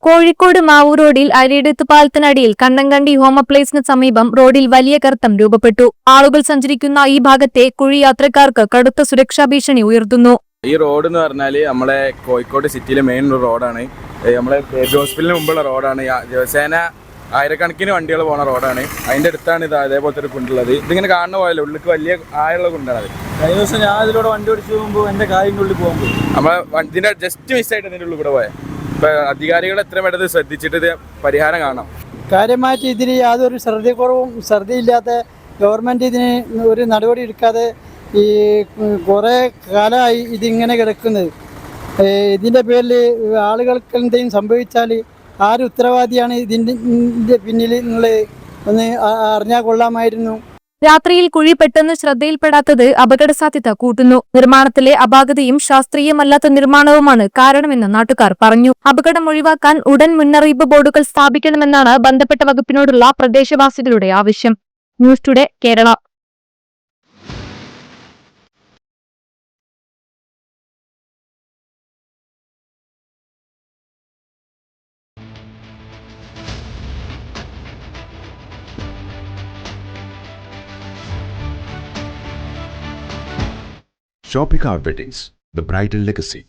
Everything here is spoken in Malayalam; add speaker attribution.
Speaker 1: കോഴിക്കോട് മാവൂർ റോഡിൽ അരിയെടുത്ത് പാലത്തിനടിയിൽ കണ്ണങ്കണ്ടി ഹോം അപ്ലൈസിന് സമീപം റോഡിൽ വലിയ ഗർത്തം രൂപപ്പെട്ടു. ആളുകൾ സഞ്ചരിക്കുന്ന ഈ ഭാഗത്തെ കുഴി യാത്രക്കാർക്ക് കടുത്ത സുരക്ഷാ ഭീഷണി ഉയർത്തുന്നു.
Speaker 2: ഈ റോഡ് എന്ന് പറഞ്ഞാൽ നമ്മളെ കോഴിക്കോട് സിറ്റിയിലെ മെയിൻ റോഡാണ്. നമ്മളെ ഹോസ്പിറ്റലിന് മുമ്പുള്ള റോഡാണ്. ദിവസേന ആയിരക്കണക്കിന് വണ്ടികൾ പോകുന്ന റോഡാണ്. അതിൻ്റെ അടുത്താണ് ഇത് അതേപോലത്തെ ഒരു കുണ്ടുള്ളത്. ഇതിങ്ങനെ കാണുന്ന പോയല്ലോ, ഉള്ളിലേക്ക് വലിയ ആയുള്ള കുണ്ടാണ് അത്.
Speaker 3: കഴിഞ്ഞ ദിവസം ഞാൻ ഇതിലൂടെ വണ്ടി ഓടിച്ചു പോകുമ്പോൾ എൻ്റെ കാലിൻ്റെ ഉള്ളിൽ പോകുമ്പോൾ
Speaker 2: നമ്മളെ ഇതിൻ്റെ ജസ്റ്റ് മിസ്സായിട്ട് ഇതിൻ്റെ ഉള്ളിൽ കൂടെ പോയത്. ഇപ്പം അധികാരികൾ എത്ര വേണ്ടത് ശ്രദ്ധിച്ചിട്ട് ഇത് പരിഹാരം കാണാം.
Speaker 3: കാര്യമായിട്ട് ഇതിന് യാതൊരു ശ്രദ്ധക്കുറവും ശ്രദ്ധയില്ലാത്ത ഗവൺമെൻറ് ഇതിന് ഒരു നടപടി എടുക്കാതെ ഈ കുറേ കാലമായി ഇതിങ്ങനെ കിടക്കുന്നത്. ഇതിൻ്റെ പേരിൽ ആളുകൾക്ക് എന്തെങ്കിലും സംഭവിച്ചാൽ ആര് ഉത്തരവാദിയാണ് ഇതിൻ്റെ പിന്നിൽ എന്നുള്ളത് ഒന്ന് അറിഞ്ഞാൽ കൊള്ളാമായിരുന്നു.
Speaker 1: രാത്രിയിൽ കുഴി പെട്ടെന്ന് ശ്രദ്ധയിൽപ്പെടാത്തത് അപകട സാധ്യത കൂട്ടുന്നു. നിർമ്മാണത്തിലെ അപാകതയും ശാസ്ത്രീയമല്ലാത്ത നിർമ്മാണവുമാണ് കാരണമെന്ന് നാട്ടുകാർ പറഞ്ഞു. അപകടം ഒഴിവാക്കാൻ ഉടൻ മുന്നറിയിപ്പ് ബോർഡുകൾ സ്ഥാപിക്കണമെന്നാണ് ബന്ധപ്പെട്ട വകുപ്പിനോടുള്ള പ്രദേശവാസികളുടെ ആവശ്യം. News today Kerala.
Speaker 4: Shopping Weddings, the bridal legacy.